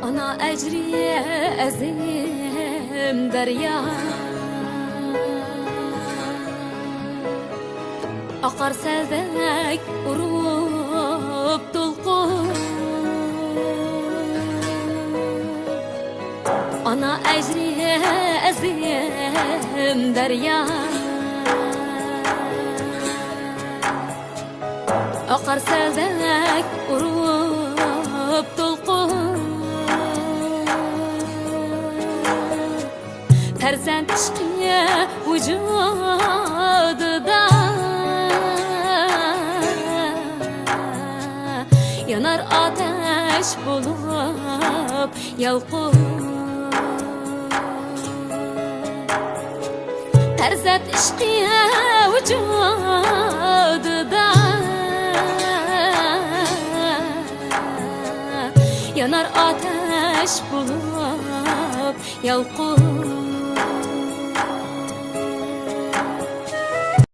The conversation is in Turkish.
Ana ecriye ezim derya, akar seldek urup dolqun. Ana ecriye ezim derya, akar seldek urup dolqun. Ferzend aşkıya vücududa yanar ateş bulup yalqın. Ferzend aşkıya vücududa yanar ateş bulup yalqın.